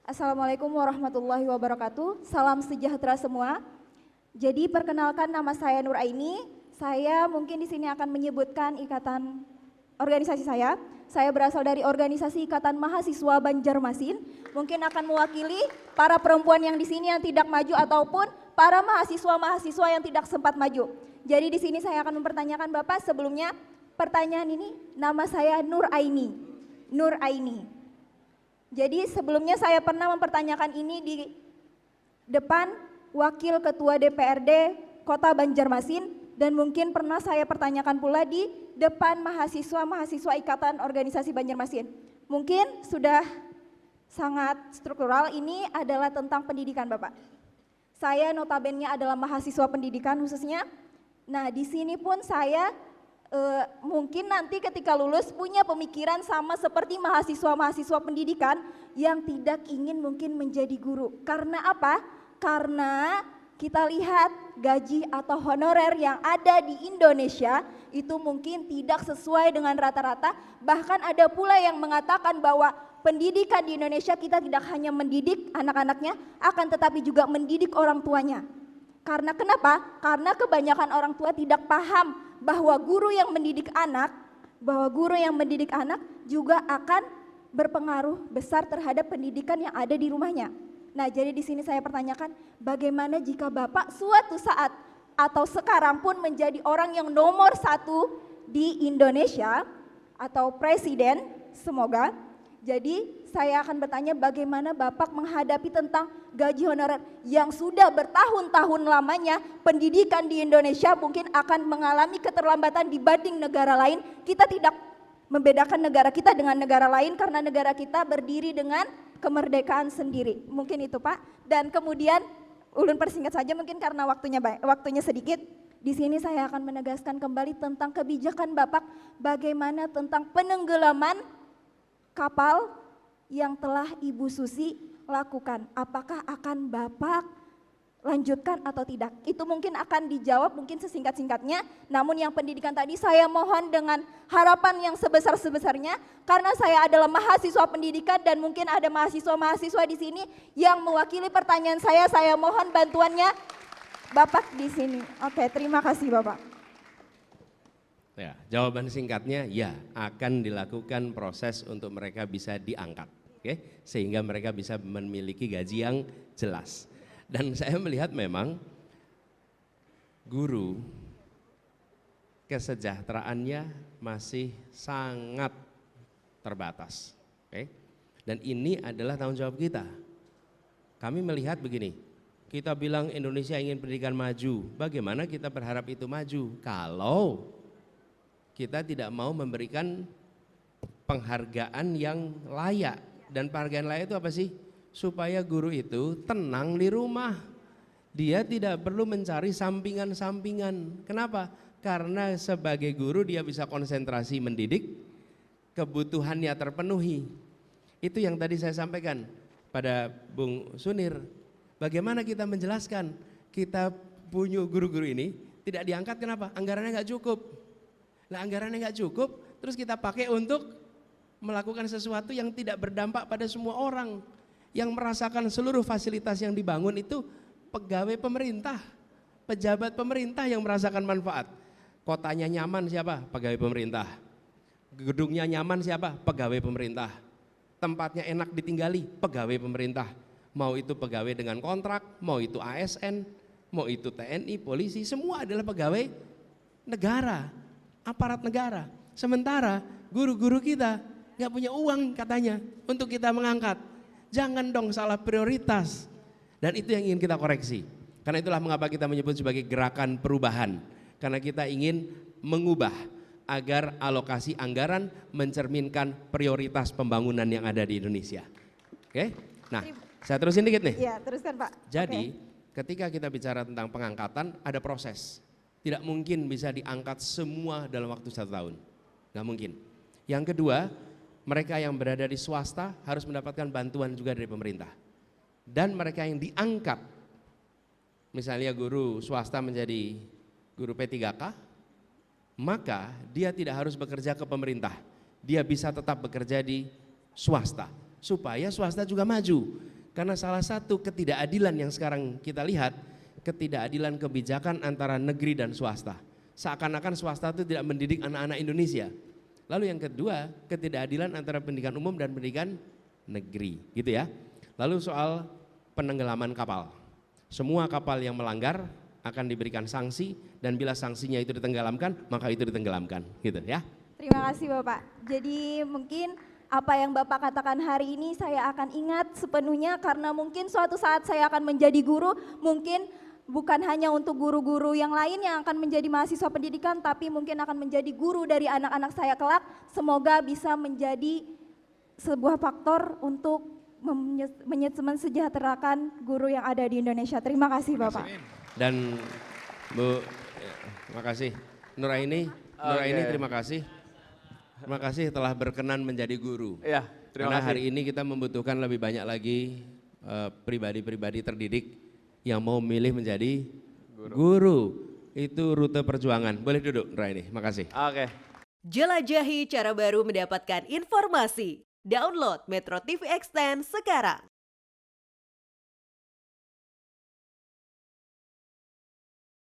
Assalamualaikum warahmatullahi wabarakatuh. Salam sejahtera semua. Jadi perkenalkan, nama saya Nur Aini. Saya mungkin di sini akan menyebutkan ikatan organisasi saya. Saya berasal dari organisasi Ikatan Mahasiswa Banjarmasin. Mungkin akan mewakili para perempuan yang di sini yang tidak maju ataupun para mahasiswa-mahasiswa yang tidak sempat maju. Jadi di sini saya akan mempertanyakan Bapak. Sebelumnya pertanyaan ini, nama saya Nur Aini. Nur Aini. Jadi sebelumnya saya pernah mempertanyakan ini di depan Wakil Ketua DPRD Kota Banjarmasin dan mungkin pernah saya pertanyakan pula di depan mahasiswa-mahasiswa Ikatan Organisasi Banjarmasin. Mungkin sudah sangat struktural, ini adalah tentang pendidikan Bapak. Saya notabene adalah mahasiswa pendidikan khususnya. Nah di sini pun saya mungkin nanti ketika lulus punya pemikiran sama seperti mahasiswa-mahasiswa pendidikan yang tidak ingin mungkin menjadi guru. Karena apa? Karena kita lihat gaji atau honorer yang ada di Indonesia itu mungkin tidak sesuai dengan rata-rata. Bahkan ada pula yang mengatakan bahwa pendidikan di Indonesia kita tidak hanya mendidik anak-anaknya, akan tetapi juga mendidik orang tuanya. Karena kenapa? Karena kebanyakan orang tua tidak paham bahwa guru yang mendidik anak, juga akan berpengaruh besar terhadap pendidikan yang ada di rumahnya. Nah, jadi di sini saya pertanyakan, bagaimana jika Bapak suatu saat atau sekarang pun menjadi orang yang nomor 1 di Indonesia atau presiden, semoga. Jadi saya akan bertanya bagaimana Bapak menghadapi tentang gaji honorer yang sudah bertahun-tahun lamanya pendidikan di Indonesia mungkin akan mengalami keterlambatan dibanding negara lain. Kita tidak membedakan negara kita dengan negara lain karena negara kita berdiri dengan kemerdekaan sendiri. Mungkin itu Pak. Dan kemudian ulun persingkat saja mungkin karena waktunya sedikit. Di sini saya akan menegaskan kembali tentang kebijakan Bapak bagaimana tentang penenggelaman kapal yang telah Ibu Susi lakukan. Apakah akan Bapak lanjutkan atau tidak? Itu mungkin akan dijawab mungkin sesingkat-singkatnya. Namun yang pendidikan tadi saya mohon dengan harapan yang sebesar-sebesarnya karena saya adalah mahasiswa pendidikan dan mungkin ada mahasiswa-mahasiswa di sini yang mewakili pertanyaan saya mohon bantuannya Bapak di sini. Oke, terima kasih Bapak. Ya, jawaban singkatnya ya, akan dilakukan proses untuk mereka bisa diangkat, oke? Sehingga mereka bisa memiliki gaji yang jelas. Dan saya melihat memang guru kesejahteraannya masih sangat terbatas, oke? Dan ini adalah tanggung jawab kita. Kami melihat begini, kita bilang Indonesia ingin pendidikan maju, bagaimana kita berharap itu maju kalau kita tidak mau memberikan penghargaan yang layak. Dan penghargaan layak itu apa sih? Supaya guru itu tenang di rumah. Dia tidak perlu mencari sampingan-sampingan. Kenapa? Karena sebagai guru dia bisa konsentrasi mendidik, kebutuhannya terpenuhi. Itu yang tadi saya sampaikan pada Bung Sunir. Bagaimana kita menjelaskan kita punya guru-guru ini tidak diangkat, kenapa? Anggarannya nggak cukup. Nah anggarannya nggak cukup, terus kita pakai untuk melakukan sesuatu yang tidak berdampak pada semua orang. Yang merasakan seluruh fasilitas yang dibangun itu pegawai pemerintah, pejabat pemerintah yang merasakan manfaat. Kotanya nyaman siapa? Pegawai pemerintah. Gedungnya nyaman siapa? Pegawai pemerintah. Tempatnya enak ditinggali, pegawai pemerintah. Mau itu pegawai dengan kontrak, mau itu ASN, mau itu TNI, polisi, semua adalah pegawai negara. Aparat negara. Sementara guru-guru kita nggak punya uang katanya untuk kita mengangkat. Jangan dong salah prioritas. Dan itu yang ingin kita koreksi. Karena itulah mengapa kita menyebut sebagai gerakan perubahan. Karena kita ingin mengubah agar alokasi anggaran mencerminkan prioritas pembangunan yang ada di Indonesia. Oke? Nah, saya terusin dikit nih. Iya, teruskan Pak. Jadi, ketika kita bicara tentang pengangkatan ada proses. Tidak mungkin bisa diangkat semua dalam waktu 1 tahun, nggak mungkin. Yang kedua, mereka yang berada di swasta harus mendapatkan bantuan juga dari pemerintah. Dan mereka yang diangkat, misalnya guru swasta menjadi guru P3K, maka dia tidak harus bekerja ke pemerintah. Dia bisa tetap bekerja di swasta, supaya swasta juga maju. Karena salah satu ketidakadilan yang sekarang kita lihat, ketidakadilan kebijakan antara negeri dan swasta. Seakan-akan swasta itu tidak mendidik anak-anak Indonesia. Lalu yang kedua, ketidakadilan antara pendidikan umum dan pendidikan negeri, gitu ya. Lalu soal penenggelaman kapal. Semua kapal yang melanggar akan diberikan sanksi, dan bila sanksinya itu ditenggelamkan, maka itu ditenggelamkan, gitu ya. Terima kasih Bapak. Jadi mungkin apa yang Bapak katakan hari ini saya akan ingat sepenuhnya, karena mungkin suatu saat saya akan menjadi guru, mungkin bukan hanya untuk guru-guru yang lain yang akan menjadi mahasiswa pendidikan, tapi mungkin akan menjadi guru dari anak-anak saya kelak. Semoga bisa menjadi sebuah faktor untuk mensejahterakan guru yang ada di Indonesia. Terima kasih Bapak. Dan Bu, terima kasih. Nuraini, terima kasih. Terima kasih telah berkenan menjadi guru. Iya, terima Karena kasih. hari ini kita membutuhkan lebih banyak lagi pribadi-pribadi terdidik yang mau milih menjadi guru. Itu rute perjuangan. Boleh duduk, Nuraini. Makasih. Oke. Jelajahi cara baru mendapatkan informasi. Download Metro TV Extend sekarang.